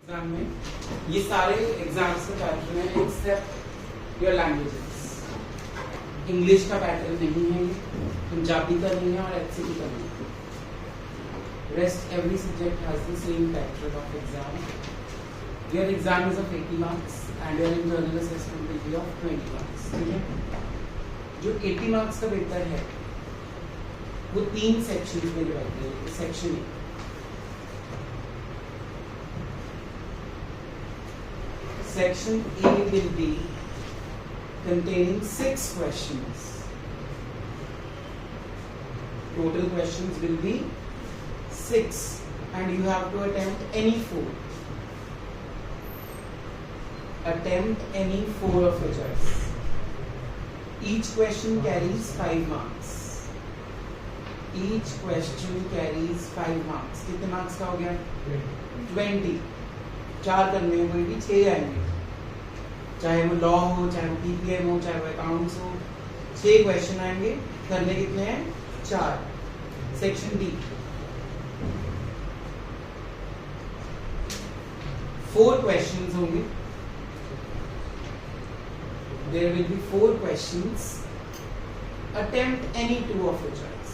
Exam में ये सारे एग्जाम्स का पैटर्न है एक्सेप्ट योर लैंग्वेजेस। इंग्लिश का पैटर्न नहीं है, पंजाबी का नहीं है और एचसीटी का नहीं है। Rest every subject has the same pattern of exam. Your exam is of 80 marks and your internal assessment will be of 20 marks. ठीक है, जो 80 मार्क्स का पेपर है वो 3 सेक्शंस में डिवाइड है। Section A Section A will be containing 6 questions. Total questions will be 6 and you have to attempt any 4. Attempt any 4 of your choice. Each question carries 5 marks. Each question carries 5 marks. कितने marks का हो गया? 20. 4 करने में कोई भी 6 आएंगे, चाहे वो लॉ हो, चाहे वो पीपीएम हो, चाहे वो अकाउंट्स हो। 6 क्वेश्चन आएंगे, करने कितने हैं? 4। सेक्शन डी 4 क्वेश्चंस होंगे। There will be 4 questions. Attempt any 2 of your choice.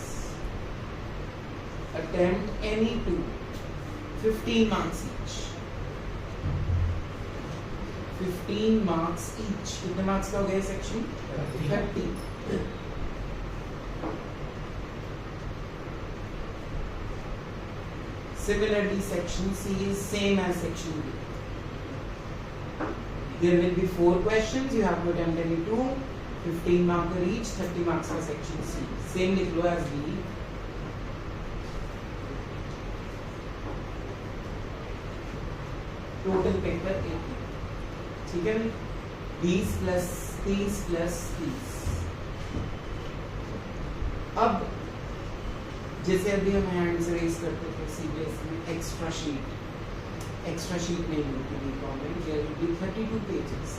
Attempt any 2। 15 marks each. 15 marks each. कितने मार्क्स का हो गया section? 30. Similarly, section C is same as section B. There will be 4 questions. You have to attempt any 2. 15 marker each. 30 marks for section C. Same लिख लो as B. Total paper 80. ठीक है, 20 plus 30 plus 30। अब जैसे अभी हम hands raise करते थे CBS में, एक्स्ट्रा शीट नहीं होती बीकॉम में। There will be 32 pages.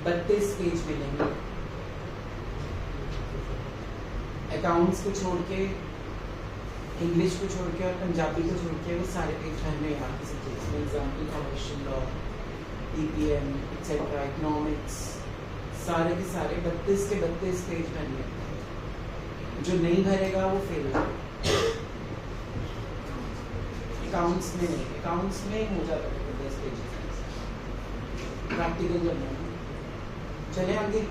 32 page मिलेंगे। अकाउंट्स को छोड़ के, इंग्लिश को छोड़ के और पंजाबी को छोड़ के वो सारे पेज हमें यहाँ के सब्जेक्ट्स में, example commercial law, ppm etcetera, economics, सारे के सारे 32 के 32 पेज भरने। जो नहीं भरेगा वो फेल होगा। अकाउंट्स में नहीं, अकाउंट्स में हो जाता है 10 पेज प्रैक्टिकल करना है। चले आगे।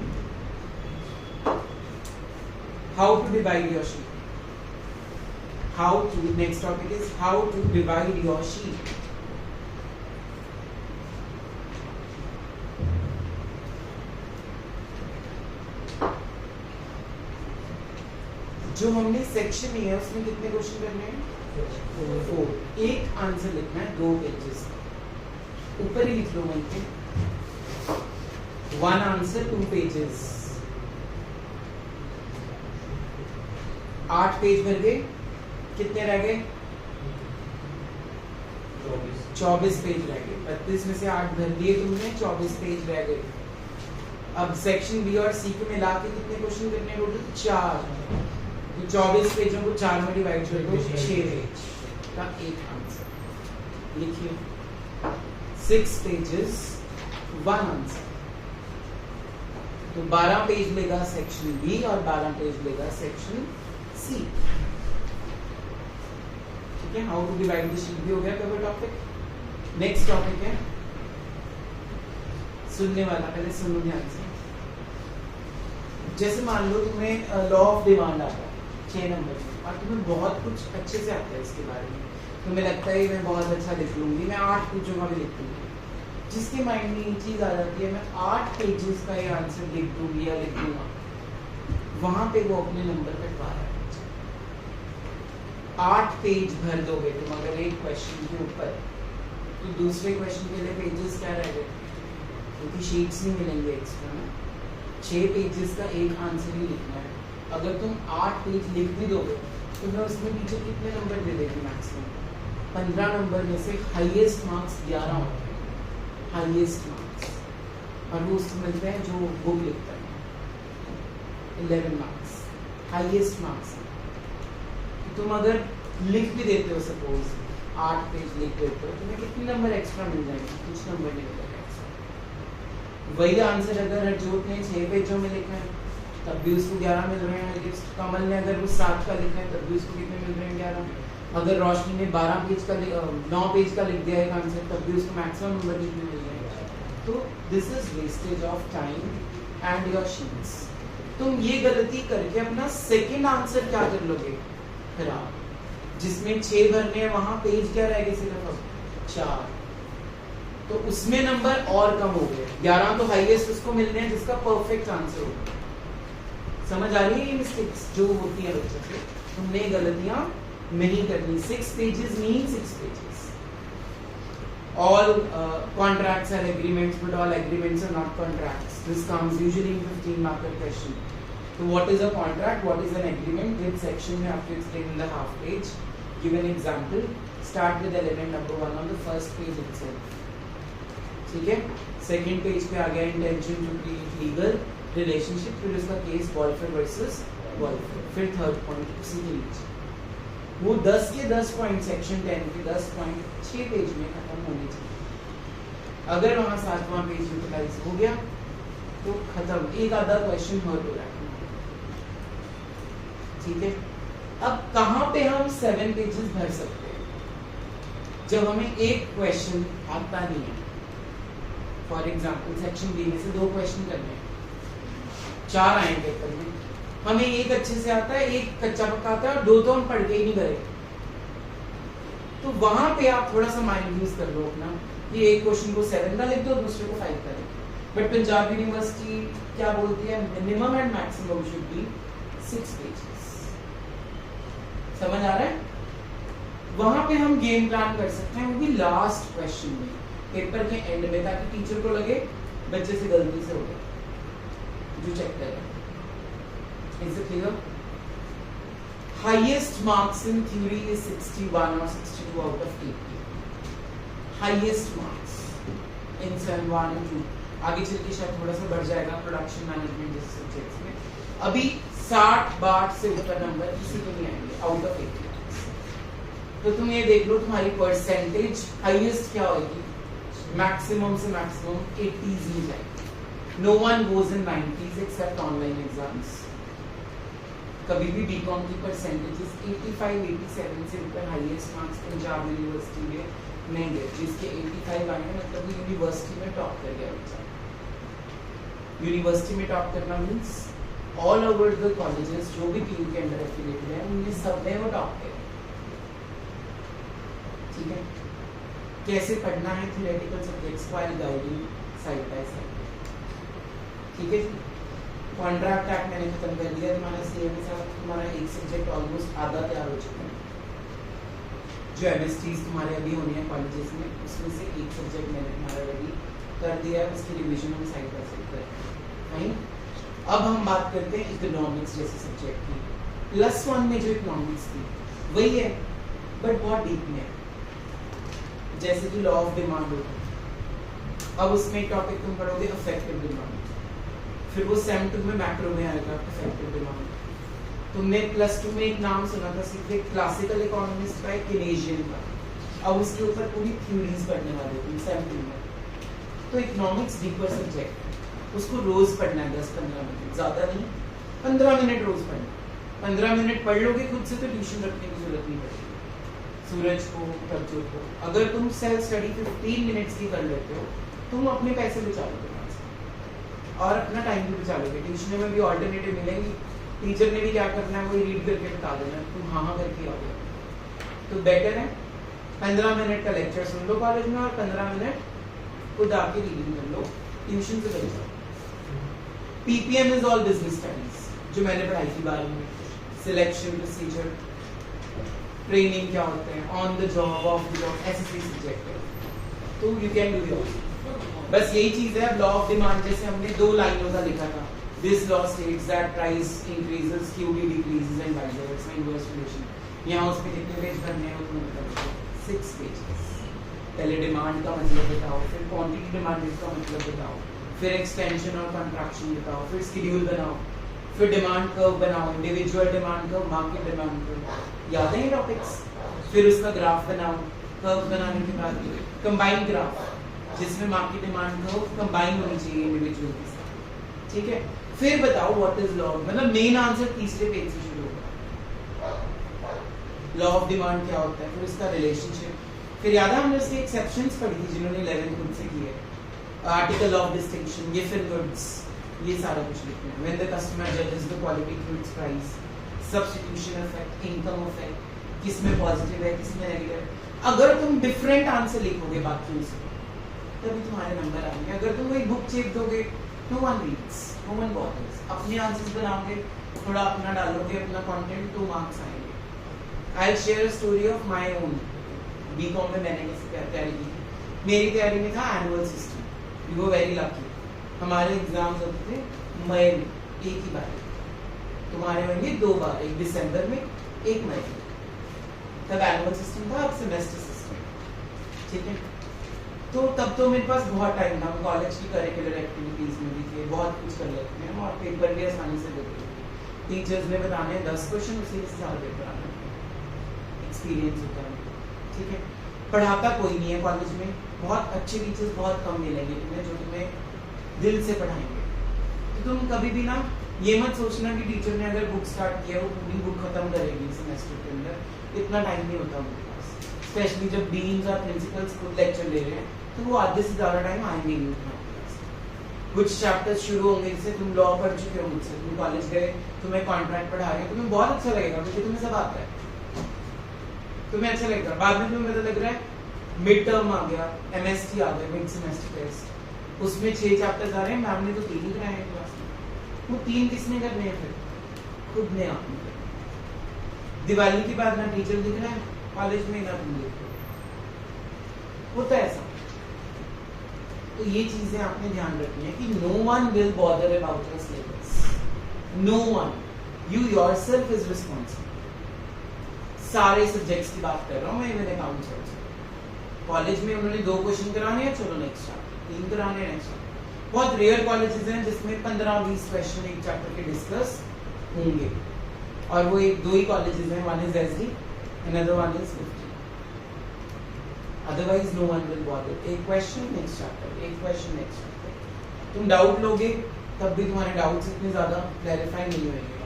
How to divide your sheet. How to, next topic is how to divide your sheet. जो हमने सेक्शन है उसमें कितने क्वेश्चन करने हैं? 4। एक आंसर लिखना है 2 पेजेस। ऊपर ही लिख लो वहीं पे 1 आंसर 2 पेजेस। 8 पेज भर गए। कितने रह गए? 24 पेज रह गए। 32 में से 8 भर दिए तुमने, 24 पेज रह गए। अब सेक्शन बी और सी को मिला के कितने क्वेश्चन करने हैं? टोटल 4। तो 24 पेजों को 4 में डिवाइड कर दो, 6 पेज का एक आंसर लिखिए। 6 पेजेस 1 आंसर। तो 12 पेज लेगा सेक्शन बी और 12 पेज लेगा section C. How to divide the sheet भी हो गया कवर टॉपिक। नेक्स्ट टॉपिक है सुनने वाला। पहले सुनो ध्यान से। जैसे मान लो तुम्हें लॉ ऑफ डिमांड आता है 6 नंबर में और तुम्हें बहुत कुछ अच्छे से आता है इसके बारे में। तुम्हें लगता है मैं बहुत अच्छा लिख लूंगी, मैं 8 पूछूंगा भी लिख लूंगी। जिसके माइंड में ये चीज आ जाती है मैं 8 पेजेस का ये आंसर लिख दूंगी या लिख दूंगा, वहां पे वो अपने नंबर कटवा रहा है। 8 पेज भर दोगे तुम अगर एक क्वेश्चन के ऊपर, तो दूसरे क्वेश्चन के लिए पेजेस क्या रह गए? क्योंकि शीट्स नहीं मिलेंगे एक्स्ट्रा ना। 6 पेजेस का एक आंसर ही लिखना है। अगर तुम 8 पेज लिख भी दोगे तो मैं उसमें पीछे कितने नंबर दे देगी? मैक्सिमम 15 नंबर में से हाईएस्ट मार्क्स 11 होते हैं। हाईएस्ट मार्क्स, और वो उसको मिलते हैं जो बुक लिखता है। 11 मार्क्स हाईएस्ट मार्क्स। तुम अगर लिख भी देते हो सपोज 8 पेज लिख देते हो, तुम्हें कितने नंबर एक्स्ट्रा मिल जाएंगे? कुछ नंबर नहीं मिलेगा एक्स्ट्रा। वही आंसर अगर हरजोत ने 6 पेजों में लिखा है तब भी उसको 11 मिल रहे हैं। कमल ने अगर वो 7 का लिखा है तब भी उसको कितने मिल रहे हैं? 11। अगर रोशनी ने 12 पेज का 9 पेज का लिख दिया है आंसर तब भी उसको मैक्सिमम नंबर कितने मिल रहे हैं? तो this is wastage of time and your sheets. तुम ये गलती करके अपना सेकंड आंसर क्या कर लोगे? खराब। जिसमें 6 भरने हैं वहां पेज क्या रह गए? सिर्फ 4। तो उसमें नंबर और कम हो गए। 11 तो हाईएस्ट उसको मिलने हैं जिसका परफेक्ट आंसर होगा। समझ आ रही है ये मिस्टेक्स जो होती है बच्चों से? तुमने गलतियां नहीं करनी। 6 pages mean 6 pages. All contracts are agreements, but all agreements are not contracts. This comes usually in 15 marker question. So what is a contract? What is an agreement? This section you have to explain in the half page. Give an example. Start with element number 1 on the first page itself. ठीक है? Second page पे आ गया intention to create legal relationship. फिर उसका case boyfriend versus boyfriend. फिर third point उसी के नीचे। वो 10 के 10 पॉइंट सेक्शन 10 के 10 पॉइंट 6 पेज में खत्म होने चाहिए। अगर वहां 7वां पेज यूटिलाइज हो गया तो खत्म। एक आधा क्वेश्चन हर्ट हो रहा है। ठीक है, अब कहां पे हम 7 पेजेस भर सकते हैं? जब हमें एक क्वेश्चन आता नहीं है। फॉर एग्जाम्पल सेक्शन बी में से 2 क्वेश्चन करने हैं, 4 आए पेपर में, हमें एक अच्छे से आता है, एक कच्चा पक्का आता है और 2 तो हम पढ़ के ही नहीं गए। तो वहां पे आप थोड़ा सा माइंड यूज कर लो अपना कि एक क्वेश्चन को 7 का लिख दो, दूसरे को 5 का लिख दो। बट पंजाब यूनिवर्सिटी क्या बोलती है? Minimum and maximum should be 6 pages. समझ आ रहा है? वहां पे हम गेम प्लान कर सकते हैं, वो भी लास्ट क्वेश्चन में, पेपर के एंड में, ताकि टीचर को लगे बच्चे से गलती से हो गया जो चेक करें। Is it clear? Highest marks in theory is 61 or 62 out of 80. Highest marks in Sem 1 and 2. आगे चल के शायद थोड़ा सा बढ़ जाएगा प्रोडक्शन मैनेजमेंट जैसे सब्जेक्ट्स में। अभी 60-62 से ऊपर नंबर किसी को नहीं आएंगे आउट ऑफ 80। तो तुम ये देख लो तुम्हारी परसेंटेज हाईएस्ट क्या होगी? मैक्सिमम से मैक्सिमम 80s ही जाएगी। No one goes in 90s except online exams. कभी भी बीकॉम की परसेंटेजेस 85-87 से ऊपर हाईएस्ट मार्क्स पंजाब यूनिवर्सिटी में नहीं गए। जिसके 85 आए हैं मतलब यूनिवर्सिटी में टॉप कर गया बच्चा। यूनिवर्सिटी में टॉप करना means all over the colleges जो भी पीयू के अंडर एफिलिएटेड है उनमें सब में वो टॉप करे। ठीक है, कैसे पढ़ना है theoretical subjects while guiding side by side. ठीक है, कॉन्ट्रैक्ट एक्ट मैंने खत्म कर दिया तुम्हारा सीए के साथ। तुम्हारा एक सब्जेक्ट ऑलमोस्ट आधा तैयार हो चुका है। जो एमएसटीज तुम्हारे अभी होनी है कॉलेजेस में, उसमें से एक सब्जेक्ट मैंने तुम्हारा रेडी कर दिया है, उसकी रिवीजन हम साइड बाय साइड करेंगे। नहीं, अब हम बात करते हैं इकोनॉमिक्स जैसे सब्जेक्ट की। +1 में जो इकोनॉमिक्स थी वही है बट बहुत डीप में है, जैसे कि लॉ ऑफ डिमांड होता है। अब उसमें एक टॉपिक तुम पढ़ोगे अफेक्टिव डिमांड, फिर वो सेम 2 में मैक्रो में आएगा अफेक्टिव डिमांड। तुमने +2 में एक नाम सुना था सीधे क्लासिकल इकोनॉमिस्ट का, केनेजियन का। अब उसके ऊपर पूरी थ्योरीज पढ़ने वाले तुम सेम 2 में। तो इकोनॉमिक्स डीपर सब्जेक्ट है, उसको रोज पढ़ना है 10-15 मिनट, ज्यादा नहीं, 15 मिनट रोज पढ़ना। 15 मिनट पढ़ लोगे खुद से तो ट्यूशन रखने की जरूरत नहीं पड़ेगी। सूरज को, प्रज्वल को, अगर तुम सेल्फ स्टडी 15 मिनट्स की कर लेते हो तुम अपने पैसे बचा लोगे और अपना टाइम भी बचा लोगे। ट्यूशन में भी ऑल्टरनेटिव मिलेंगी, टीचर ने भी क्या करना है वही रीड करके बता देना, तुम हाँ करके आ गए। तो बेटर है 15 मिनट का लेक्चर सुन लो कॉलेज में और 15 मिनट खुद आके रीडिंग कर लो, ट्यूशन से बच जाओ। Ppm is all business studies, जो मैंने पढ़ाई थी 12वीं में। सिलेक्शन, प्रोसीजर, ट्रेनिंग क्या होते हैं, on the job, of the job, ऐसे सब्जेक्ट है। तो यू कैन डू योर, बस यही चीज है। लॉ ऑफ डिमांड जैसे हमने 2 लाइनों का लिखा था, this law states that price increases, QD decreases and vice versa, inverse relation. यहाँ उसमें कितने पेज भरने हैं उसमें बताओ, 6 पेजेस। पहले डिमांड का मतलब बताओ, फिर क्वांटिटी डिमांडेड का मतलब बताओ, फिर एक्सटेंशन और कंट्रैक्शन बताओ, फिर शेड्यूल बनाओ, फिर डिमांड कर्व बनाओ, individual demand curve, market demand curve, याद है ये टॉपिक्स। फिर उसका ग्राफ बनाओ, कर्व बनाने के बाद कंबाइन ग्राफ, जिसमें मार्केट डिमांड कर्व कंबाइन होनी चाहिए इंडिविजुअल के साथ, ठीक है। फिर बताओ व्हाट इज लॉ, मतलब मेन आंसर तीसरे पेज से शुरू होगा। लॉ ऑफ डिमांड क्या होता है, फिर इसका रिलेशनशिप, फिर याद है हमने उसके एक्सेप्शंस पढ़ी थी जिन्होंने 11th ग्रुप से किए, article of distinction, gift and goods, ये सारा कुछ लिखना है। व्हेन द कस्टमर जजेस the quality through it's price, substitution effect, income effect, किसमें पॉजिटिव है किसमें नेगेटिव। अगर तुम डिफरेंट आंसर लिखोगे बाकियों से तभी तुम्हारे नंबर आएंगे। अगर तुम वही बुक चेक दोगे, no one reads, no one bothers, अपने आंसर्स बनाओगे, थोड़ा अपना डालोगे, अपना कंटेंट, तो मार्क्स आएंगे। I share a story of my own. B Com में मैंने कैसे तैयारी की, मेरी तैयारी में था annual system, you were very lucky. हमारे एग्जाम्स होते थे मई में एक ही बार, तुम्हारे होंगे 2 बार, एक दिसंबर में एक मई में। तब एनुअल सिस्टम था, अब सेमेस्टर सिस्टम, ठीक है। तो तब तो मेरे पास बहुत टाइम था, कॉलेज की करिकुलर एक्टिविटीज में भी थे, बहुत कुछ कर लेते हैं और पेपर भी आसानी से देते थे। टीचर्स ने बताने 10 क्वेश्चन, उसी के साथ पेपर आना, एक्सपीरियंस होता है, ठीक है। पढ़ाता कोई नहीं है कॉलेज में, बहुत अच्छे टीचर्स बहुत कम मिलेंगे तुम्हें जो तुम्हें दिल से पढ़ाएंगे। तो तुम कभी भी ना ये मत सोचना कि टीचर ने अगर बुक स्टार्ट किया वो पूरी बुक खत्म करेगी सेमेस्टर के अंदर, इतना टाइम नहीं होता उनके पास। स्पेशली जब डीन्स और प्रिंसिपल्स खुद लेक्चर ले रहे हैं तो वो आधे से ज़्यादा टाइम आएंगे नहीं तुम्हारे पास। कुछ चैप्टर्स शुरू होंगे, जैसे तुम लॉ पढ़ चुके हो मुझसे, तुम कॉलेज गए, तुम्हें कॉन्ट्रैक्ट पढ़ा रहे हो, तुम्हें बहुत अच्छा लगेगा क्योंकि तुम्हें सब आता है, तुम्हें अच्छा लगेगा। बाद में तुम्हें पता लग रहा है मिड टर्म आ गया, एमएसटी आ गया, मिड सेमेस्टर टेस्ट, उसमें 6 चैप्टर्स आ रहे हैं, मैम ने तो 3 ही कराए हैं क्लास में। वो 3 किसने करने हैं फिर? खुद ने आपने करने। दिवाली के बाद ना टीचर दिख रहा है कॉलेज में, ना तुम दिख रहे हो, होता है ऐसा। तो ये चीजें आपने ध्यान रखनी है कि no one will bother about your syllabus, no one, you yourself is responsible. सारे सब्जेक्ट्स की बात कर रहा हूँ मैं, इवन अकाउंट्स। कॉलेज में उन्होंने 2 क्वेश्चन कराने हैं, चलो नेक्स्ट चैप्टर, 3 कराने हैं नेक्स्ट चैप्टर। बहुत रेयर कॉलेजेस हैं जिसमें 15-20 क्वेश्चन एक चैप्टर के डिस्कस होंगे, और वो 1-2 ही कॉलेजेस हैं, one is SD, another one is 50। Otherwise no one will bother. एक क्वेश्चन नेक्स्ट चैप्टर, एक क्वेश्चन नेक्स्ट चैप्टर। तुम डाउट लोगे तब भी तुम्हारे डाउट्स इतने ज्यादा क्लैरिफाई नहीं होंगे।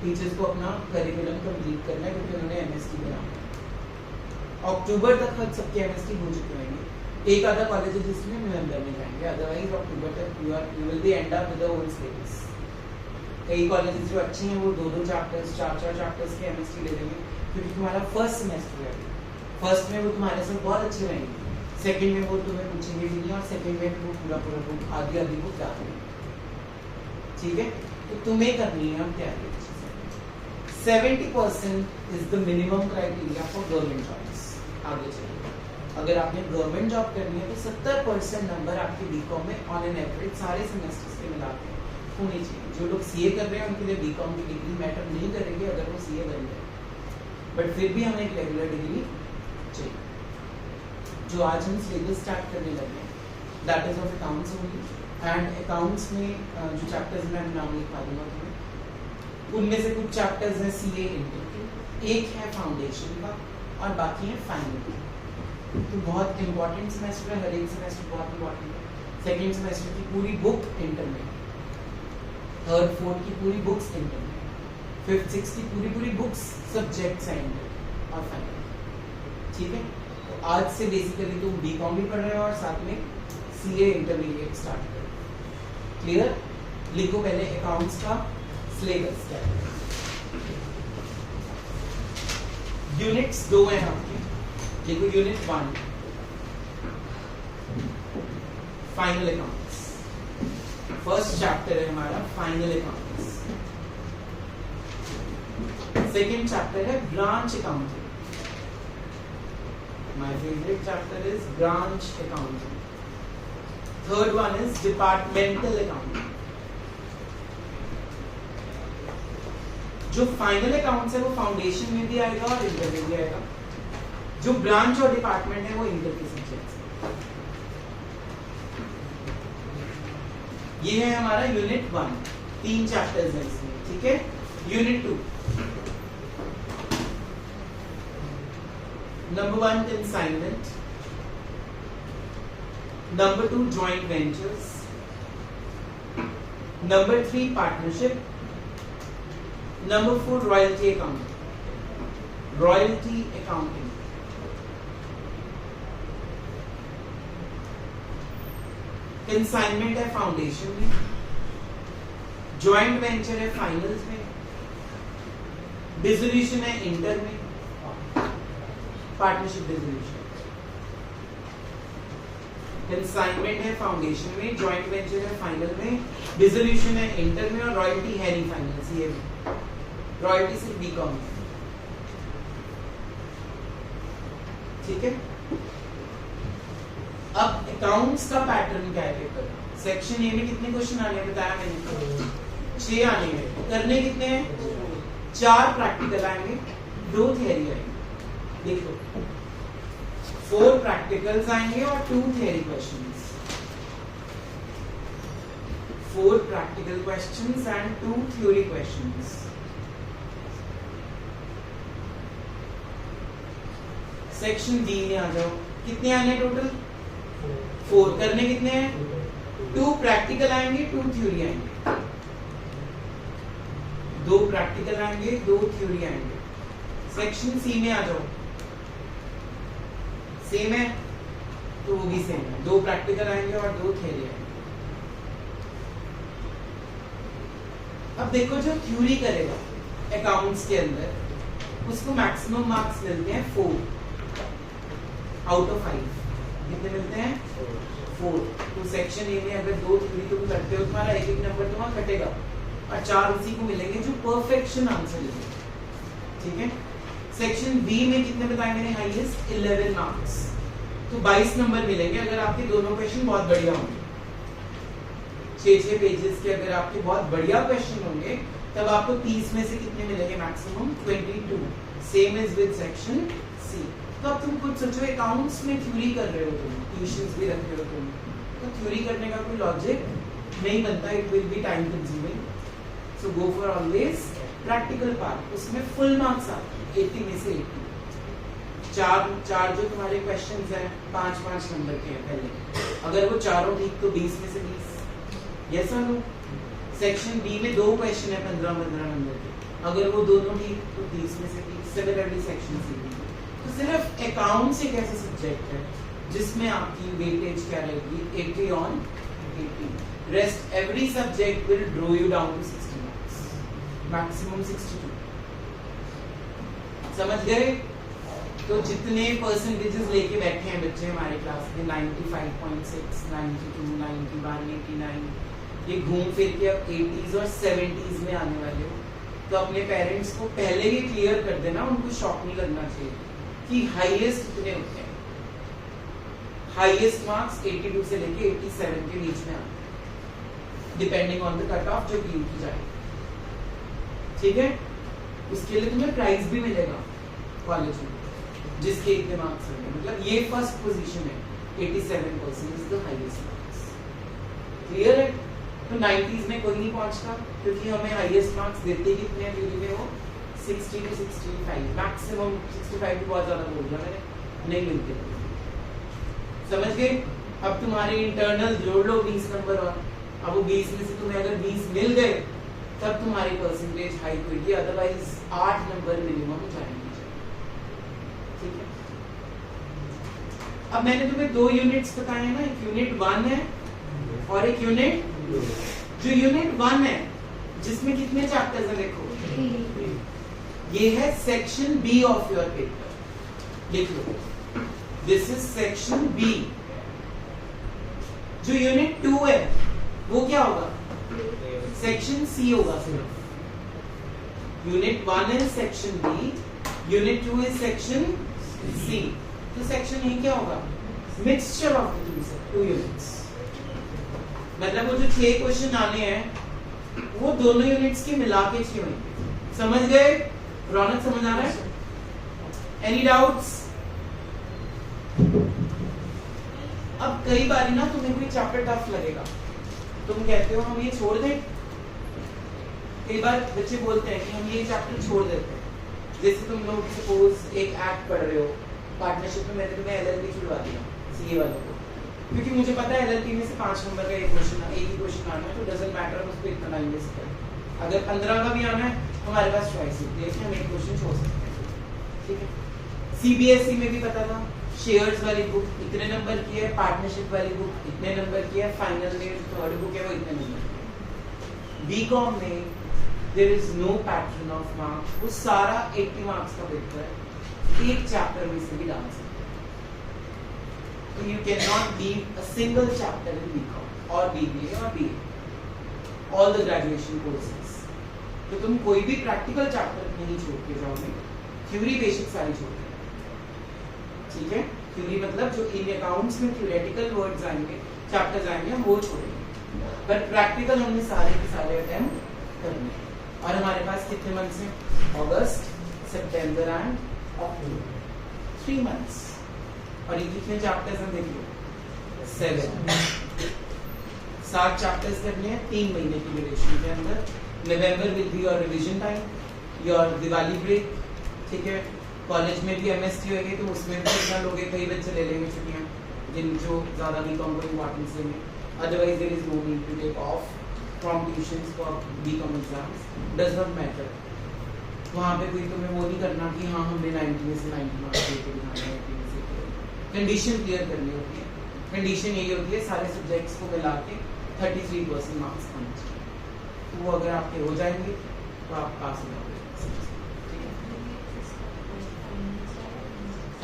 टीचर्स को अपना करिकुलम कंप्लीट करना है क्योंकि उन्होंने एमएसटी बनाया। अक्टूबर तक सबके एमएसटी हो चुके होंगे, एक आधा कॉलेज है जिसमें नवंबर में जाएंगे, अदरवाइज अक्टूबर तक you will be end up with the whole syllabus. कई कॉलेजेस जो अच्छे हैं वो 2-2 चैप्टर्स, 4-4 चैप्टर्स के एमएसटी ले लेंगे क्योंकि तुम्हारा फर्स्ट सेमेस्टर है। फर्स्ट में वो तुम्हारे साथ बहुत अच्छे रहेंगे, सेकंड में वो तुम्हें पूछेंगे भी नहीं, और सेकंड में वो पूरा बुक आधी बुक डाल देंगे, ठीक है। तो तुम्हें करनी है अब तैयारी। 70% is the minimum criteria for government jobs. आगे चलिए, अगर आपने गवर्नमेंट जॉब करनी है तो 70% नंबर आपके बीकॉम में ऑन एन एवरेज सारे सेमेस्टर्स के मिलाते हैं होने चाहिए। जो लोग सीए कर रहे हैं उनके लिए बीकॉम की डिग्री मैटर नहीं करेगी अगर वो सीए बन गए, बट फिर भी हमें एक रेगुलर डिग्री चाहिए। जो आज हम सिलेबस स्टार्ट करने लगे that is of accounts only, and accounts में जो चैप्टर्स मैं नाम लिखवा दूंगा तुम्हें, उनमें से कुछ चैप्टर्स हैं सीए इंटर के, एक है फाउंडेशन का और बाकी है फाइनल। तो बहुत इंपॉर्टेंट सेमेस्टर है, हर एक सेमेस्टर बहुत इंपॉर्टेंट है। सेकेंड सेमेस्टर की पूरी बुक इंटर में, थर्ड फोर्थ की पूरी बुक्स इंटर में, फिफ्थ सिक्स की पूरी बुक्स सब्जेक्ट्स हैं इंटर और फाइनल, ठीक है। तो आज से बेसिकली तुम बीकॉम भी पढ़ रहे हो और साथ में सीए इंटरमीडिएट स्टार्ट करो। क्लियर? लिखो पहले अकाउंट्स का सिलेबस क्या है। यूनिट्स 2 हैं आपके, देखो unit 1 final accounts, first chapter है हमारा फाइनल अकाउंट्स। सेकेंड चैप्टर है branch accounting, my favourite chapter is branch accounting. Third one is departmental accounting. जो फाइनल अकाउंट्स है वो फाउंडेशन में भी आएगा और इंटर में भी आएगा। जो ब्रांच और डिपार्टमेंट है वो इंटर के सब्जेक्ट्स है। ये है हमारा यूनिट 1, 3 चैप्टर्स हैं इसमें, ठीक है। Unit 2 Number 1, consignment. Number 2, joint ventures. Number 3, partnership. Number 4, royalty accounting. Royalty accounting. Consignment है फाउंडेशन में, जॉइंट वेंचर है फाइनल्स में, डिसोल्यूशन है इंटर में, पार्टनरशिप डिसोल्यूशन। कंसाइनमेंट है फाउंडेशन में, जॉइंट वेंचर है फाइनल में, डिसोल्यूशन है इंटर में, और रॉयल्टी है नहीं फाइनल सीए में। रॉयल्टी सिर्फ बीकॉम में। ठीक है, अब अकाउंट्स का पैटर्न क्या है पेपर? सेक्शन ए में कितने क्वेश्चन आने हैं बताया मैंने? 6 आने हैं। करने कितने हैं? 4 प्रैक्टिकल आएंगे, 2 थियरी आएंगे। देखो 4 प्रैक्टिकल्स आएंगे और 2 theory questions. 4 practical questions and 2 theory questions. Section D में आ जाओ। कितने आने टोटल? 4। करने कितने हैं? 2 प्रैक्टिकल आएंगे, 2 थ्योरी आएंगे। 2 प्रैक्टिकल आएंगे, 2 थ्योरी आएंगे। सेक्शन सी में आ जाओ। सेम है तो वो भी सेम है, 2 प्रैक्टिकल आएंगे और 2 थ्योरी आएंगे। अब देखो जो थ्योरी करेगा अकाउंट्स के अंदर, उसको मैक्सिमम मार्क्स मिलते हैं 4 आउट ऑफ 5। कितने मिलते हैं? 4। तो सेक्शन ए में अगर 2 थ्योरी तुम करते हो, तुम्हारा एक नंबर तुम्हारा कटेगा और 4 उसी को मिलेंगे जो परफेक्शन आंसर लिखे। ठीक है, सेक्शन बी में कितने बताए मैंने? हाईएस्ट 11 मार्क्स, तो 22 नंबर मिलेंगे अगर आपके दोनों क्वेश्चन बहुत बढ़िया होंगे। 6 पेजेस के अगर आपके बहुत बढ़िया क्वेश्चन होंगे तब आपको 30 में से कितने मिलेंगे? Maximum 22। Same is with section C. तो अब तुम खुद सोचो, अकाउंट्स में थ्योरी कर रहे हो तुम, ट्यूशंस भी रख रहे हो तुम, तो थ्योरी करने का कोई लॉजिक नहीं बनता, it will be time consuming. So go for always practical part, उसमें फुल मार्क्स आते हैं 80 में से 80। 4 जो तुम्हारे क्वेश्चंस हैं 5-5 नंबर के हैं पहले, अगर वो चारों ठीक तो 20 में से 20। यस और नो? सेक्शन बी में 2 क्वेश्चन है 15-15 नंबर के, अगर वो दोनों ठीक तो 30 में से 30। सिमिलरली सेक्शन सी में। तो सिर्फ अकाउंट्स एक ऐसा सब्जेक्ट है जिसमें आपकी वेटेज क्या रहेगी? 80 on 80। Rest every subject will draw you down to 60 marks, maximum 62। समझ गए? तो जितने परसेंटेजेस लेके बैठे हैं बच्चे हमारे क्लास में, 95.6, 92, 91, 89, ये घूम फिर के अब 80s और 70s में आने वाले हो, तो अपने पेरेंट्स को पहले ही क्लियर कर देना, उनको शॉक नहीं लगना चाहिए कि हाईएस्ट कितने होते हैं। हाईएस्ट मार्क्स 82 से लेके 87 के बीच में आते हैं, depending on the cut off जो पीयू की जाए। ठीक है, उसके लिए तुम्हें प्राइज भी मिलेगा कॉलेज में, जिसके इतने मार्क्स होंगे। मतलब ये फर्स्ट पोजीशन है, 87% is the highest marks. Clear है? तो 90s में कोई नहीं पहुंचता, क्योंकि हमें हाईएस्ट मार्क्स देते कितने हैं थ्योरी में? वो 60 to 65, मैक्सिमम 65 भी बहुत ज्यादा बोल दिया मैंने, नहीं मिलते। समझ गए? अब तुम्हारे इंटरनल जोड़ लो 20 नंबर और, अब वो 20 में से तुम्हें अगर 20 मिल गए तब तुम्हारी परसेंटेज हाई होगी, अदरवाइज 8 नंबर मिनिमम जाएंगे। ठीक है, अब मैंने तुम्हें 2 यूनिट्स बताए हैं ना, एक यूनिट 1 है और एक यूनिट 2। जो यूनिट 1 है जिसमें कितने चैप्टर्स हैं? देखो ये है section B of your paper, लिख लो, दिस इज सेक्शन बी। जो यूनिट 2 है वो क्या होगा? सेक्शन सी होगा सिर्फ। Unit 1 is section B, unit 2 is section C. तो सेक्शन ए क्या होगा? Mixture of the 2 units. मतलब वो जो 6 क्वेश्चन आने हैं वो दोनों यूनिट्स के मिला के 6 होंगे। समझ गए? रौनक समझ आ रहा है? Any doubts? अब कई बार ना तुम्हें कोई चैप्टर टफ लगेगा, तुम कहते हो हम ये छोड़ दें। कई बार बच्चे बोलते हैं कि हम ये चैप्टर छोड़ देते हैं। जैसे तुम लोग सपोज एक एक्ट पढ़ रहे हो, पार्टनरशिप में मैंने तुम्हें एलएलपी छुड़वा दिया सीए वालों को, क्योंकि मुझे पता है एलएलपी में से 5 नंबर का एक ही क्वेश्चन आना है, तो डजंट मैटर हम उस पर इतना टाइम वेस्ट करें। अगर 15 का भी आना है हमारे पास चॉइस होती है कि हम एक क्वेश्चन छोड़ सकते हैं, ठीक है। सीबीएसई में भी पता था शेयर्स वाली बुक इतने नंबर की है, पार्टनरशिप वाली बुक इतने नंबर की है, फाइनल में जो थर्ड बुक है वो इतने नंबर की है। बीकॉम में there is no pattern of marks, वो सारा 80 मार्क्स का पेपर है, एक चैप्टर में से भी डाल सकते हैं। तो you can not leave a single chapter in B Com और बीबीए और BA, all the graduation courses. तो तुम कोई भी प्रैक्टिकल चैप्टर नहीं छोड़ के जाओगे, थ्योरी बेसिक सारी छोड़ के, ठीक है। थ्योरी मतलब जो इन अकाउंट्स में थ्योरेटिकल वर्ड्स आएंगे, चैप्टर्स आएंगे, हम वो छोड़ेंगे, बट प्रैक्टिकल हमने सारे के सारे अटेम्प्ट करने हैं। और हमारे पास कितने मंथ्स हैं? अगस्त, सितंबर एंड अक्टूबर, 3 मंथ्स। और ये कितने चैप्टर्स हैं देखिए? 7 7 चैप्टर्स करने हैं 3 महीने की ड्यूरेशन के अंदर। November will be your revision time, your Diwali break, ठीक है। कॉलेज में भी एमएसटी होगी तो उसमें भी इतना लोग कई बच्चे ले लेंगे छुट्टियां, जिन जो ज़्यादा बीकॉम को इम्पोर्टेंस देंगे। Otherwise there is no need to take off from tuitions for B Com exams, does not matter. वहाँ पे कोई तुम्हें वो नहीं करना कि हाँ हमने 90 में से 90 मार्क्स लेके दिखाने हैं, 80 में से कंडीशन क्लियर करनी होती है। कंडीशन यही होती है सारे सब्जेक्ट्स को मिला के 33% मार्क्स आने चाहिए, तो वो अगर आपके हो जाएंगे तो आप पास हो जाओगे।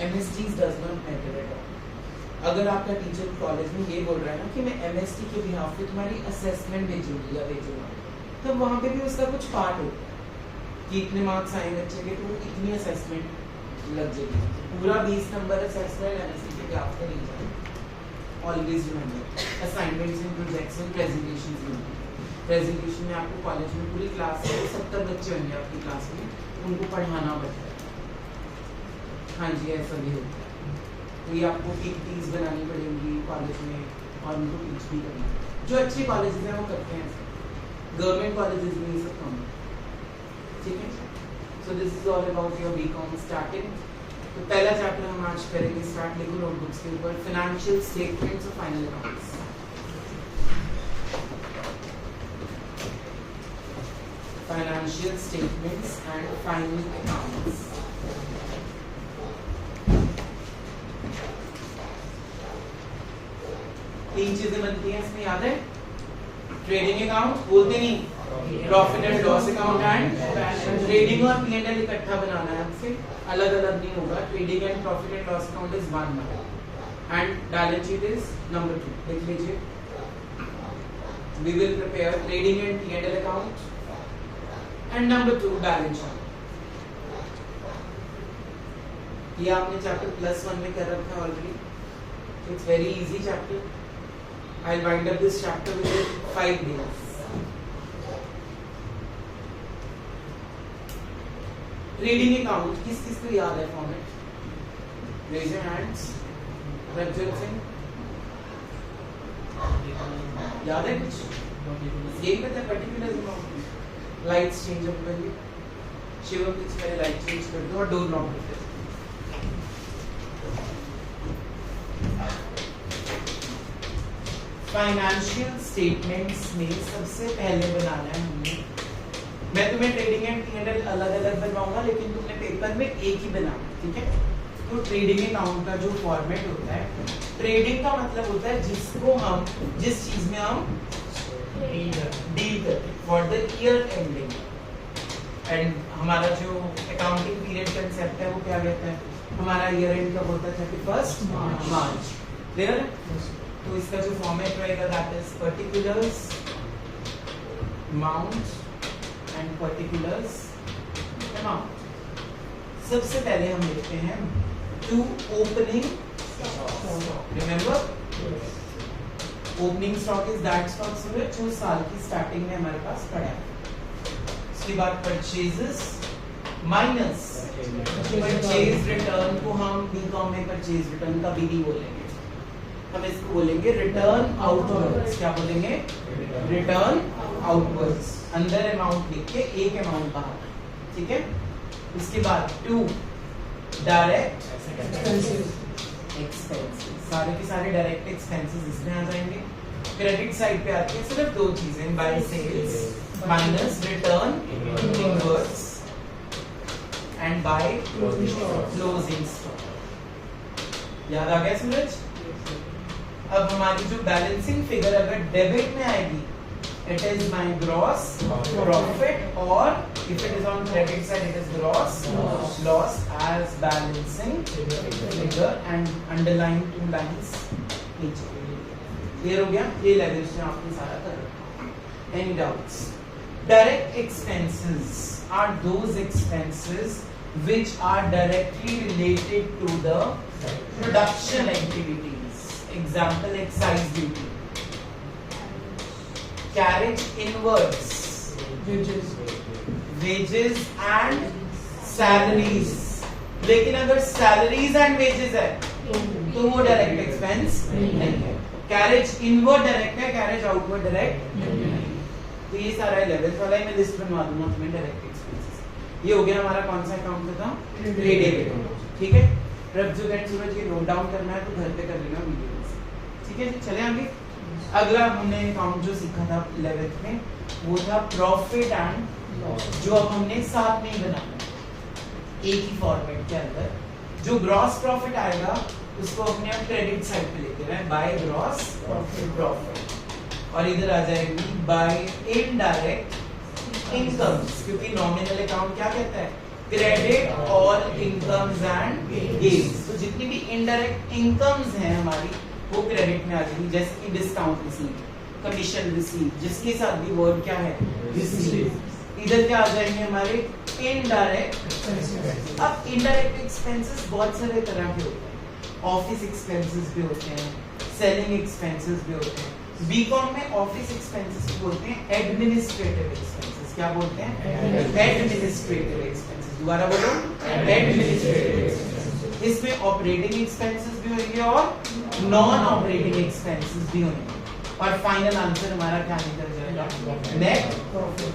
MSTs does not matter at all. अगर आपका टीचर कॉलेज में ये बोल रहा है ना कि मैं MST के बिहाफ पे तुम्हारी असेसमेंट भेजूंगी या भेजूंगा, तब वहाँ पे भी उसका कुछ पार्ट होता है कि इतने मार्क्स आएंगे बच्चे के तो इतनी असेसमेंट लग जाएगी। पूरा 20 नंबर असेसमेंट MST के बिहाफ पे नहीं जाएगा। Always remember assignments and projects and presentations में, प्रेजेंटेशन में आपको कॉलेज में पूरी क्लास से 70 बच्चे होंगे आपकी क्लास में, उनको पढ़ाना पड़ता है। हाँ जी, ऐसा भी होता है। तो ये आपको PPTs बनानी पड़ेंगी कॉलेज में और उनको टीच भी करना। जो अच्छे कॉलेजेस हैं वो करते हैं, गवर्नमेंट कॉलेजेस में ये सब काम है, ठीक है। So this is all about your B Com starting. तो पहला चैप्टर हम आज करेंगे स्टार्ट, लिखो नोटबुक्स के ऊपर, फाइनेंशियल स्टेटमेंट्स और final accounts. Financial statements and final accounts. तीन चीजें बनती हैं इसमें, याद है? ट्रेडिंग अकाउंट बोलते नहीं, profit and loss account and trading और P&L इकट्ठा बनाना है आपसे, अलग अलग नहीं होगा। Trading and profit and loss account is one and balance sheet is number 2। देख लीजिए, we will prepare trading and P&L account and number 2 balance sheet. ये आपने चैप्टर +1 में कर रखा है already, it's very easy chapter. I'll wind up this chapter within 5 days. Trading account किस किस को याद है format? Raise your hands. Ranjan Singh याद है कुछ? यही पता है particular amount. Lights change up करिए। शिवम कुछ पहले लाइट चेंज कर दो और डोर लॉक कर दो। फाइनेंशियल स्टेटमेंट्स में सबसे पहले बनाना है हमने, मैं तुम्हें ट्रेडिंग एंड P&L अलग अलग बनवाऊंगा लेकिन तुमने पेपर में एक ही बनाना, ठीक है। तो ट्रेडिंग अकाउंट का जो फॉर्मेट होता है, ट्रेडिंग का मतलब होता है जिसको हम, जिस चीज में हम डील करते for the year ending, and हमारा जो अकाउंटिंग पीरियड कंसेप्ट है वो क्या कहता है? हमारा ईयर एंड कब होता है? 31 मार्च। क्लियर? तो इसका जो फॉर्मेट रहेगा that is particulars amount and particulars amount. सबसे पहले हम लिखते हैं to opening stock. Remember, opening stock is that stock जो साल की स्टार्टिंग में हमारे पास पड़ा है। उसके बाद परचेजेस माइनस परचेज रिटर्न को हम बीकॉम में परचेज रिटर्न का BD बोलेंगे, हम इसको बोलेंगे रिटर्न आउटवर्ड्स। क्या बोलेंगे? Return outwards. अंदर अमाउंट लिख के एक अमाउंट बाहर, ठीक है। उसके बाद टू डायरेक्ट एक्सपेंसेस, सारे के सारे डायरेक्ट एक्सपेंसेस इसमें आ जाएंगे। क्रेडिट साइड पे आती है सिर्फ दो चीजें, by sales minus return inwards and by closing stock. याद आ गया सूरज? अब हमारी जो बैलेंसिंग फिगर अगर डेबिट में आएगी, it is my gross profit, or if it is on credit side it is gross loss as balancing figure and underline two lines नीचे। क्लियर हो गया? ये लेवल से आपने सारा कर रखा। Any doubts? Direct expenses are those expenses which are directly related to the production activities. Example, excise duty, carriage inwards, wages and salaries। लेकिन अगर salaries and wages है तो वो डायरेक्ट एक्सपेंस नहीं है। कैरेज इनवर्ड डायरेक्ट है, carriage outward direct नहीं। तो ये सारा 11th वाला ही मैं लिस्ट बनवा दूंगा तुम्हें डायरेक्ट एक्सपेंसेस। ये हो गया हमारा कौन सा अकाउंट था? क्रेडिट। ठीक है, प्रभजोत एंड सूरज ये नोट डाउन करना है तो घर पे कर लेना वीडियो में। ठीक है जी, चले आगे। अगला हमने अकाउंट जो सीखा था 11th में वो था प्रॉफिट एंड लॉस, जो अब हमने साथ में ही बनाना एक ही फॉर्मेट के अंदर। जो ग्रॉस प्रॉफिट आएगा उसको अपने आप क्रेडिट साइड पे लेते हैं, बाय ग्रॉस प्रॉफिट, और इधर आ जाएगी बाय इनडायरेक्ट इनकम्स, क्योंकि नॉमिनल अकाउंट क्या कहता है? Credit all incomes and gains. तो जितनी भी इनडायरेक्ट इनकम्स हैं हमारी वो क्रेडिट में आ जाएगी, जैसे कि डिस्काउंट रिसीव, कमीशन रिसीव, जिसके साथ भी वर्ड क्या है? रिसीव। इधर क्या आ जाएंगे हमारे? इनडायरेक्ट। अब इनडायरेक्ट एक्सपेंसेस बहुत सारे तरह के होते हैं, ऑफिस एक्सपेंसेस भी होते हैं, सेलिंग एक्सपेंसेस भी होते हैं। बीकॉम में ऑफिस एक्सपेंसेस को बोलते हैं एडमिनिस्ट्रेटिव एक्सपेंसेस। क्या बोलते हैं? Administrative expenses. दोबारा बोलो, एडमिनिस्ट्रेटिव एक्सपेंसेस। इसमें ऑपरेटिंग एक्सपेंसेस भी होंगे और नॉन ऑपरेटिंग एक्सपेंसेस भी होंगे, और फाइनल आंसर हमारा क्या निकल जाएगा? Net profit.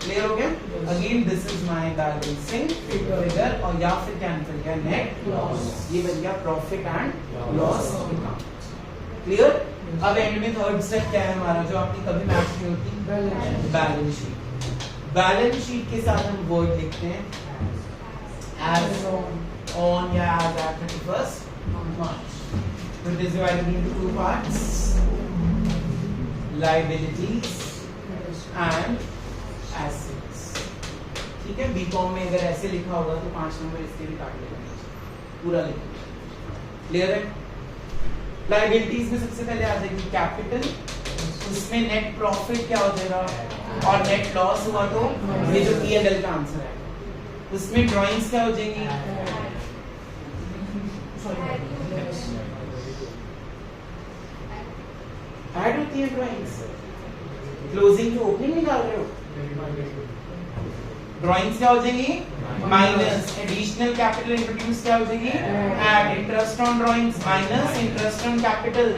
क्लियर हो गया? Again this is my balancing figure, और या फिर क्या निकल गया? Net loss. ये बन गया profit and loss account. Clear? अब एंड में थर्ड स्टेप क्या है हमारा, जो आपकी कभी मैच नहीं होती? Balance sheet. बैलेंस शीट के साथ हम वर्ड लिखते हैं as on या as at 31st March. So it is divided into two parts, liabilities and assets. ठीक है, बीकॉम में अगर ऐसे लिखा होगा तो 5 नंबर इसके भी काट लेना, पूरा लिखना। क्लियर है? लाइबिलिटीज में सबसे पहले आ जाएगी कैपिटल, उसमें नेट प्रॉफिट क्या हो जाएगा, और नेट लॉस हुआ तो ये जो P&L का आंसर है। उसमें ड्राइंग्स क्या हो जाएंगी? ऐड होती है ड्राइंग्स। क्लोजिंग टू ओपनिंग निकाल रहे हो, ड्राइंग्स क्या हो जाएंगी? माइनस। एडिशनल कैपिटल इंट्रोड्यूस क्या हो जाएगी? Add. Interest on drawings minus interest on capital.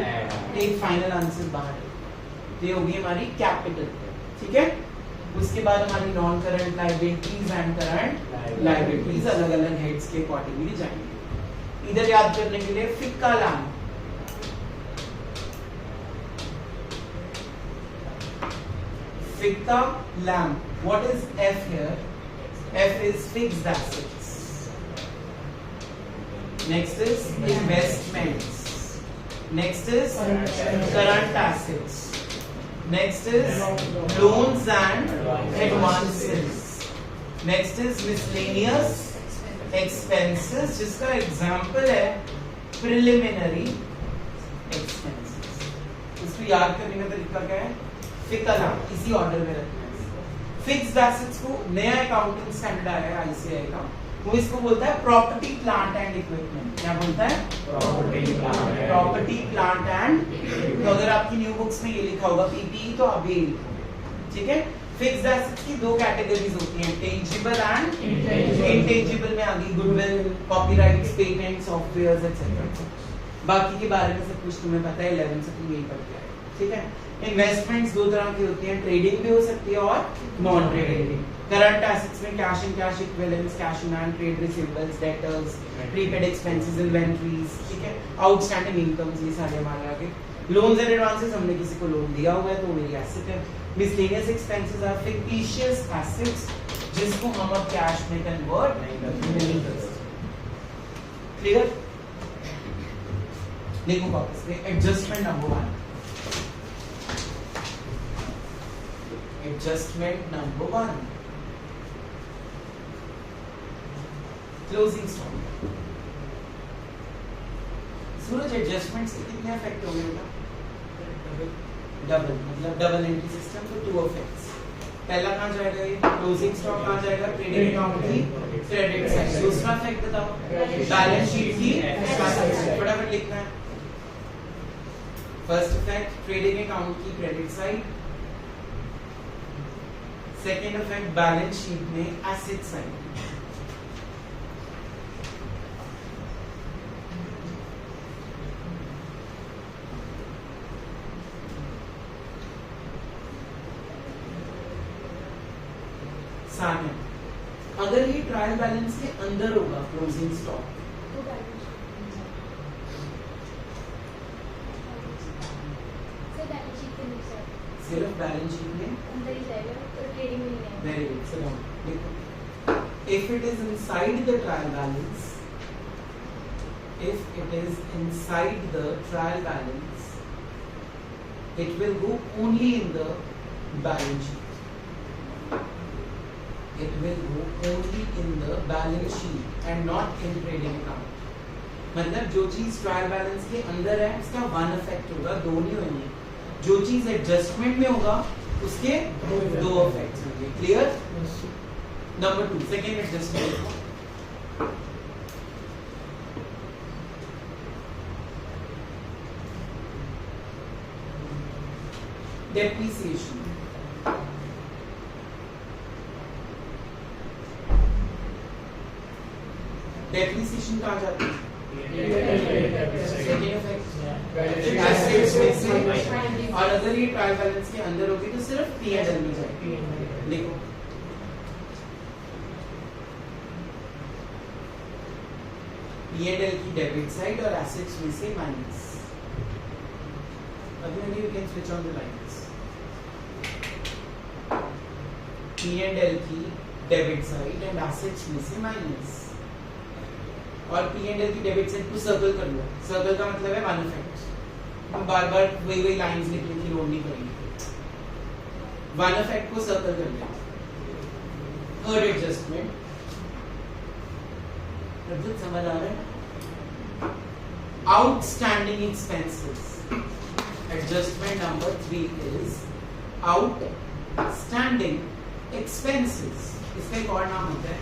एक फाइनल आंसर बाहर। ये होगी हमारी कैपिटल। ठीक है, उसके बाद हमारी non current liabilities and current liabilities अलग अलग हेड्स के अकॉर्डिंगली जाएंगे। इधर याद करने के लिए फिक्का लैम्प, फिक्का lamp. What is F here? F is fixed assets. Next is investments. Next is current assets. Next is loans and advances. Next is miscellaneous expenses, जिसका एग्जाम्पल है preliminary expenses। इसको याद करने का तरीका क्या है? फिक्का लैम्प, इसी ऑर्डर में रखना है। फिक्स्ड एसेट्स को नया अकाउंटिंग स्टैंडर्ड आया है ICAI का, वो इसको बोलता है प्रॉपर्टी प्लांट एंड इक्विपमेंट। क्या बोलता है? Property plant and. तो अगर आपकी न्यू बुक्स में ये लिखा होगा PPE तो आप ये लिखो। ठीक है, फिक्स्ड एसेट्स की दो कैटेगरीज होती हैं, टेंजिबल एंड इनटेंजिबल। में आ गई goodwill, copyrights, patent, softwares etcetera. बाकी के बारे में सब कुछ तुम्हें पता है, 11 से तुम यही पढ़ते आए। ठीक है। इन्वेस्टमेंट्स दो तरह की होती हैं, ट्रेडिंग भी हो सकती है और नॉन ट्रेडिंग भी। करंट एसेट्स में cash and cash equivalents, cash in hand, trade receivables, debtors, prepaid expenses, inventories, ठीक है, आउटस्टैंडिंग इनकम्स, ये सारे हमारे आगे। लोन्स एंड एडवांसेस, हमने किसी को लोन दिया हुआ है तो वो मेरी एसेट है। Miscellaneous expenses are fictitious assets जिसको हम अब कैश में कन्वर्ट नहीं कर सकते। क्लियर? देखो वापस से adjustment number 1, adjustment number 1, closing stock. Suraj adjustments के कितने इफेक्ट होंगे बेटा? डबल, मतलब डबल एंट्री सिस्टम, तो 2 इफेक्ट्स। पहला कहां जाएगा? ये क्लोजिंग स्टॉक कहां जाएगा? ट्रेडिंग अकाउंट की क्रेडिट साइड। दूसरा इफेक्ट बताओ, बैलेंस शीट की फटाफट लिखना है। फर्स्ट इफेक्ट ट्रेडिंग अकाउंट की credit side, second effect balance sheet में एसेट साइड। अगर ये ट्रायल बैलेंस के अंदर होगा क्लोजिंग स्टॉक, सिर्फ बैलेंस शीट में अंदर ही जाएगा तो ट्रेडिंग में नहीं आएगा। वेरी गुड, सो देखो, if it is inside the trial balance, if it is inside the trial balance, it will go only in the balance sheet. It will go only in the balance sheet and not in trading account. मतलब जो चीज trial balance के अंदर है उसका one effect होगा, दो नहीं होंगे। जो चीज एडजस्टमेंट में होगा उसके दो इफेक्ट्स होंगे। Clear? Number 2, second adjustment, depreciation. Depreciation कहाँ जाती है? सेकेंड इफेक्ट एसेट्स में से, और अगर ये ट्रायल बैलेंस के अंदर होगी तो सिर्फ P&L में जाएगी। देखो P&L की डेबिट साइड और एसेट्स में से माइनस। अभी you can switch on the lines. P&L की डेबिट साइड एंड एसेट्स में से माइनस, और P&L की डेबिट साइड को सर्कल कर लो। सर्कल का मतलब है वन इफेक्ट। हम बार बार वही लाइंस लिखने की लोड नहीं करेंगे, वन इफेक्ट को सर्कल कर लें। थर्ड एडजस्टमेंट, समझ आ रहा है? Outstanding expenses. Adjustment number 3 is outstanding expenses. इसका एक और नाम होता है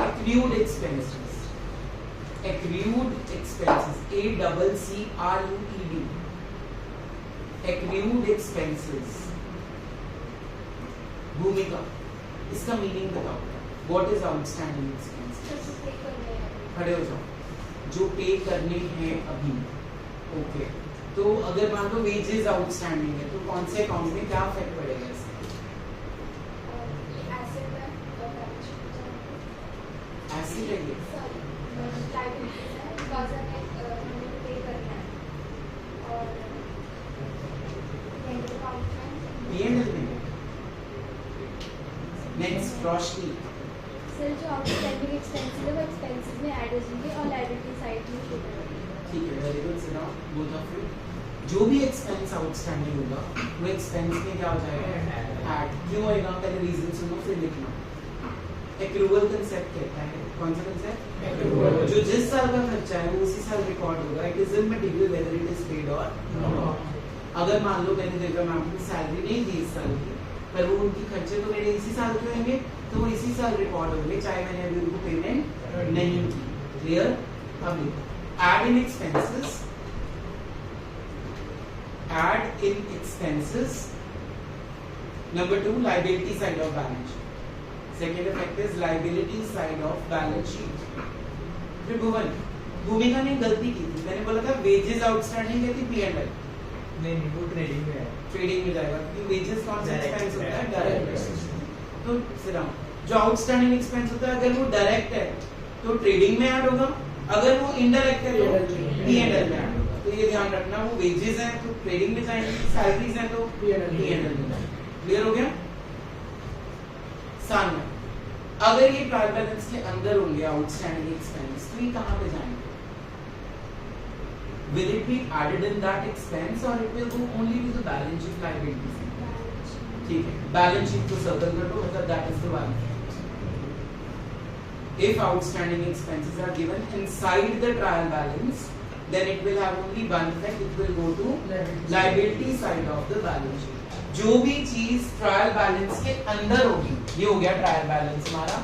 accrued expenses. accrued expenses, ACCRUED, accrued expenses। भूमिका, इसका मीनिंग बताओ, व्हाट इज आउटस्टैंडिंग एक्सपेंसेस? खड़े हो जाओ, जो पे करने हैं अभी। ओके, तो अगर मान लो वेजेस आउटस्टैंडिंग है तो कौन से अकाउंट में क्या इफेक्ट पड़ेगा इसका? एसेट है ये, नेक्स्ट रोशनी। सर जो आउटस्टैंडिंग एक्सपेंसेस है वो एक्सपेंसेस में ऐड हो जाएंगे और लायबिलिटी साइड में शो करेंगे। ठीक है, very good, sit down both of you. जो भी एक्सपेंस आउटस्टैंडिंग होगा वो एक्सपेंस में क्या हो जाएगा? ऐड। क्यों होएगा? पहले रीजन सुनो फिर लिखना। एक्रूवल कंसेप्ट कहता है, कौन सा कंसेप्ट? एक्रूवल। जो जिस साल का खर्चा है वो उसी साल रिकॉर्ड होगा। It is immaterial whether it is paid और नॉट। अगर मान लो मैंने देखा मैम को सैलरी नहीं दी इस साल की, पर वो उनकी खर्चे तो मेरे इसी साल के होंगे तो वो इसी साल रिकॉर्ड होंगे, चाहे मैंने अभी उनको पेमेंट नहीं की। क्लियर? अब देखो, add in expenses, add in expenses. Number 2, liability side of balance sheet. Second effect is liability side of balance sheet. फिर भुवन, भूमिका ने गलती की थी, मैंने बोला था वेजेस आउटस्टैंडिंग है थी P&L, नहीं वो ट्रेडिंग में है। ट्रेडिंग में जाएगा क्योंकि वेजेस कौन सा Direct एक्सपेंस होता है? है। डायरेक्ट। तो सिरा जो आउटस्टैंडिंग एक्सपेंस होता है अगर वो डायरेक्ट है तो ट्रेडिंग में ऐड होगा, अगर वो इनडायरेक्ट है तो P&L में ऐड होगा। तो ये ध्यान रखना, वो वेजेस हैं तो ट्रेडिंग में जाएंगे, सैलरीज हैं तो P&L में जाएंगे। क्लियर हो गया? सामने अगर ये ट्रायल बैलेंस के अंदर होंगे आउटस्टैंडिंग एक्सपेंस तो ये कहां पे जाएंगे? Will it be added in that expense or it will go only to the balance sheet liabilities? ठीक है, बैलेंस शीट को सर्कल कर दो, मतलब that is the balance sheet. If outstanding expenses are given inside the trial balance, then it will have only one effect. It will go to liability side of the balance sheet. जो भी चीज trial balance के अंदर होगी, ये हो गया trial balance हमारा,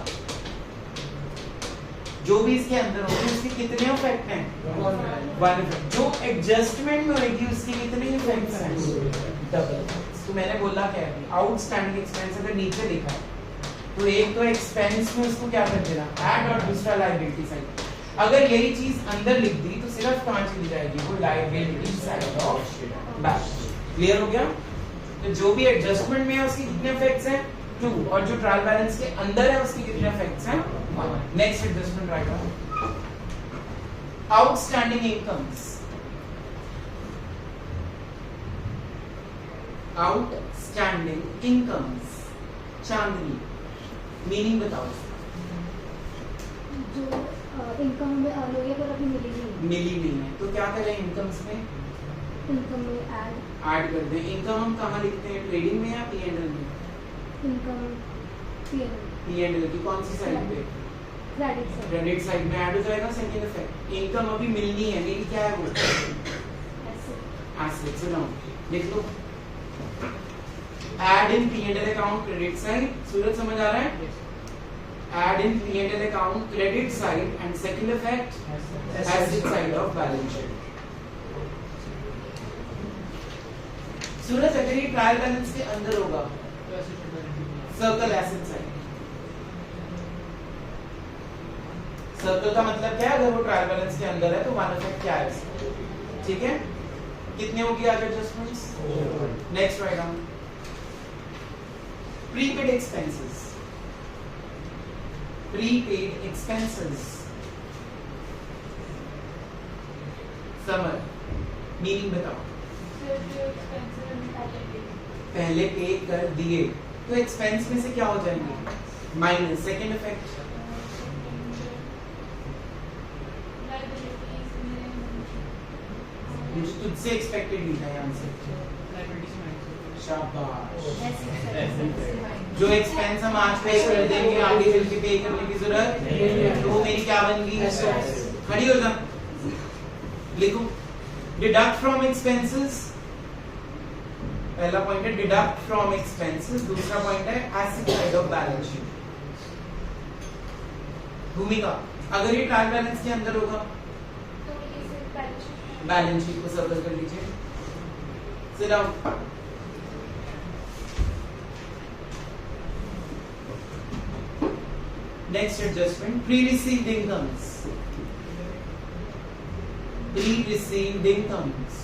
जो भी इसके अंदर होगी उसके कितने इफेक्ट हैं? One effect. जो एडजस्टमेंट में होगी उसके कितने इफेक्ट्स हैं? डबल। तो मैंने बोला क्या है, आउटस्टैंडिंग एक्सपेंस अगर नीचे देखा है तो एक तो एक्सपेंस में उसको क्या कर देना, ऐड, और दूसरा लायबिलिटी साइड। अगर यही चीज अंदर लिख दी तो सिर्फ कहां चली जाएगी? वो liability side of balance. Clear हो गया? तो जो भी एडजस्टमेंट में है उसके कितने इफेक्ट्स हैं? 2, और जो ट्रायल बैलेंस के अंदर है उसके कितने इफेक्ट्स हैं? 1। Next adjustment write down. Outstanding incomes, outstanding incomes, Chandni meaning बताओ। जो इनकम में अर्न हुई है पर अभी मिली नहीं, मिली नहीं है तो क्या करें? इनकम्स में इनकम में ऐड कर दें। इनकम हम कहाँ लिखते हैं? ट्रेडिंग में या P&L में? इनकम P&L की कौन सी साइड पे? क्रेडिट साइड में ऐड हो जाएगा। सेकंड इफेक्ट, इनकम अभी मिलनी है, मेरी क्या है वो? एसेट। सुनो लिख लो, add in P&L account credit side. Suraj समझ आ रहा है? Add in P&L account credit side and second effect asset side of balance sheet. Suraj अगर ये ट्रायल बैलेंस के अंदर होगा सर्कल एसेट साइड। सर्कल का मतलब क्या है? अगर वो ट्रायल बैलेंस के अंदर है तो वन इफेक्ट क्या है इसका? ठीक है, कितने होगी आज adjustments? Next write down. Prepaid expenses, prepaid expenses, summer meaning बताओ। पहले पे कर दिए तो एक्सपेंस में से क्या हो जाएंगे? माइनस। सेकंड इफेक्ट, मुझे तुझसे एक्सपेक्टेड नहीं था यहाँ से। शाबाश। जो एक्सपेंस हम आज पे कर देंगे आगे चल के पे करने की जरूरत नहीं, तो वो मेरी क्या बन गई? खड़ी हो जा, लिखो डिडक्ट फ्रॉम एक्सपेंसेस। पहला पॉइंट है डिडक्ट फ्रॉम एक्सपेंसेस, दूसरा पॉइंट है asset side of balance sheet. भूमिका अगर ये ट्रायल बैलेंस के अंदर होगा तो ये सिर्फ बैलेंस शीट को सर्कल कर लीजिए। Sit down. Next adjustment, pre received incomes, pre received incomes.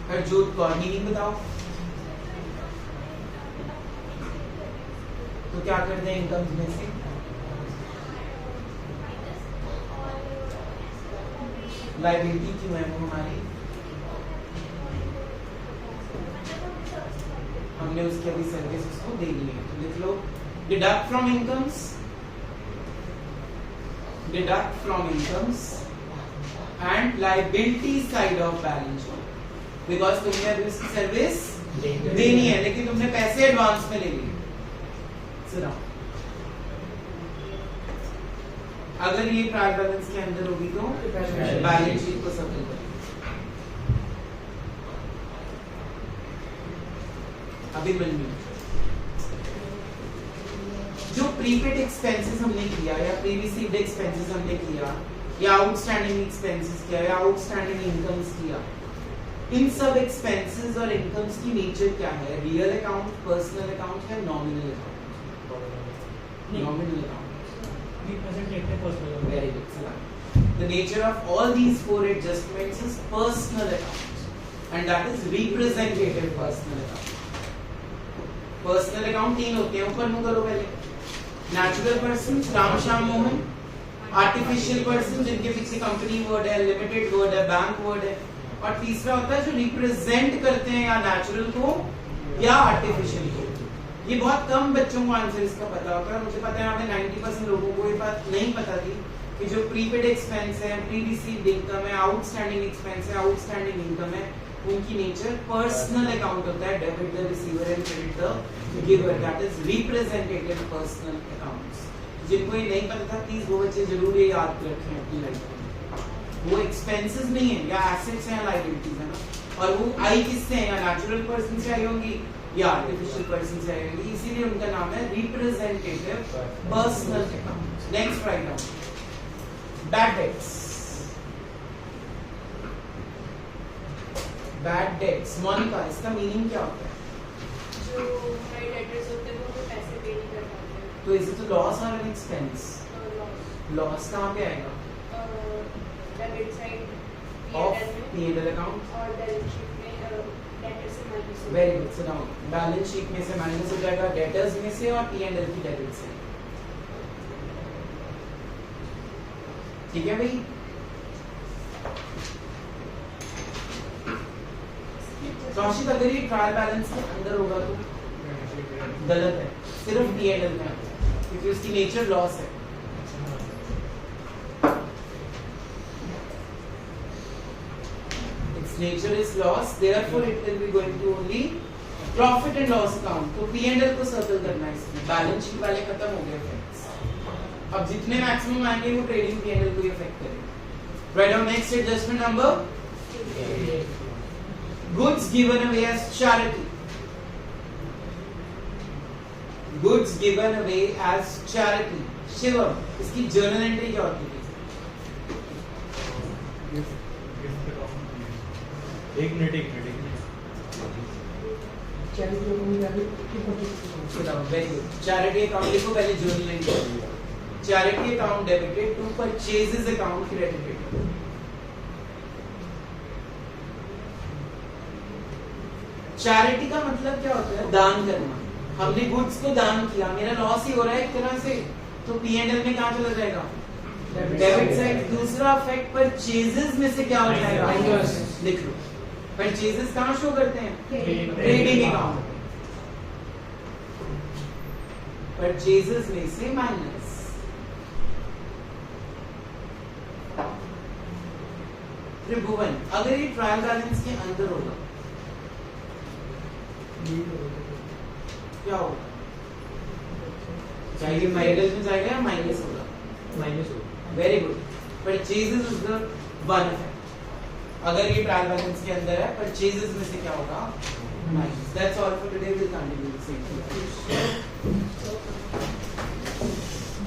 Harjot Kaur meaning बताओ। तो क्या करते हैं इनकम्स में से? लायबिलिटी क्यों है वो हमारी? हमने उसके अभी सर्विस उसको दे दी है, तो लिख लो deduct from incomes, deduct from incomes and liability side of balance sheet. Because तुमने अभी उसकी सर्विस देनी है लेकिन तुमने पैसे एडवांस में ले लिए। सुना, अगर ये ट्रायल बैलेंस के अंदर होगी तो बैलेंस शीट को सर्कल करें। अभी मिल जो प्रीपेड एक्सपेंसेस हमने किया या प्री रिसीव्ड एक्सपेंसेस हमने किया या आउटस्टैंडिंग एक्सपेंसेस किया या आउटस्टैंडिंग इनकम्स किया, इन सब एक्सपेंसेस और इनकम्स की नेचर क्या है? रियल अकाउंट, पर्सनल अकाउंट या nominal account? Nominal account. Very good. The nature of all these four adjustments is personal account, and that is representative personal account. Personal account तीन होते हैं, ऊपर मुंह करो पहले. Natural person, Ram Shyam Mohan. Artificial person, जिनके पीछे कंपनी वर्ड है, लिमिटेड वर्ड है, बैंक वर्ड है. और तीसरा होता है जो रिप्रेजेंट करते हैं या नेचुरल को या आर्टिफिशियल को. ये बहुत कम बच्चों को आंसर इसका पता होता है. मुझे पता है यहाँ पे 90% लोगों को ये बात नहीं पता थी कि जो प्रीपेड एक्सपेंस है, प्री रिसीव्ड इनकम है, आउटस्टैंडिंग एक्सपेंस है, आउटस्टैंडिंग इनकम है, उनकी नेचर पर्सनल अकाउंट होता है. Debit the receiver and credit the giver, that is representative personal accounts. जिनको ये नहीं पता था प्लीज वो बच्चे जरूर ये याद रखें अपनी लाइफ में. वो एक्सपेंसेस नहीं है या एसेट्स हैं या लायबिलिटीज है ना. और वो आई किससे है, या नेचुरल पर्सन से आई होंगी या आर्टिफिशियल पर्सन से आई होंगी. इसीलिए उनका नाम है representative personal account. Next write down bad debts. Bad debts Monica, इसका मीनिंग क्या होता है? जो हमारे डेटर्स होते हैं वो पैसे पे नहीं कर पाते. तो इज इट लॉस और एन एक्सपेंस? लॉस कहाँ पे आएगा? Debit side of P&L account. और बैलेंस शीट में डेटर से minus. Very good. So now balance sheet में से माइनस हो जाएगा डेटर्स में से और P&L की डेबिट से. ठीक है भाई. कौशिक, अगर ये ट्रायल बैलेंस के अंदर होगा तो गलत है. सिर्फ P&L में आता है क्योंकि उसकी नेचर लॉस है. Its nature is loss, therefore it will be going to only profit and loss account. तो P&L को सर्कल करना है इसमें. बैलेंस शीट वाले खत्म हो गए effects. अब जितने मैक्सिमम आएंगे वो ट्रेडिंग P&L को इफेक्ट करेंगे. Write down next adjustment number. Goods given away as charity. Goods given away as charity. Shivam, इसकी जर्नल एंट्री क्या होती है? एक minute very good. Charity account लिखो पहले, journal entry. Charity account debited to purchases account credited. Charity का मतलब क्या होता है? दान करना. हमने गुड्स को दान किया, मेरा लॉस ही हो रहा है एक तरह से, तो P&L में कहाँ चला जाएगा? Debit side. दूसरा इफेक्ट परचेजेस में से क्या हो जाएगा? लिख लो. परचेजेस कहाँ शो करते हैं? Trading account. परचेजेस में से माइनस. त्रिभुवन, अगर ये ट्रायल बैलेंस के अंदर होगा क्या होगा? चाहिए माइनस में जाएगा या माइनस होगा? माइनस होगा. Very good. Purchases is the one effect. अगर ये ट्रायल बैलेंस के अंदर है, परचेजेस में से क्या होगा? Minus. That's all for today. Will continue the same.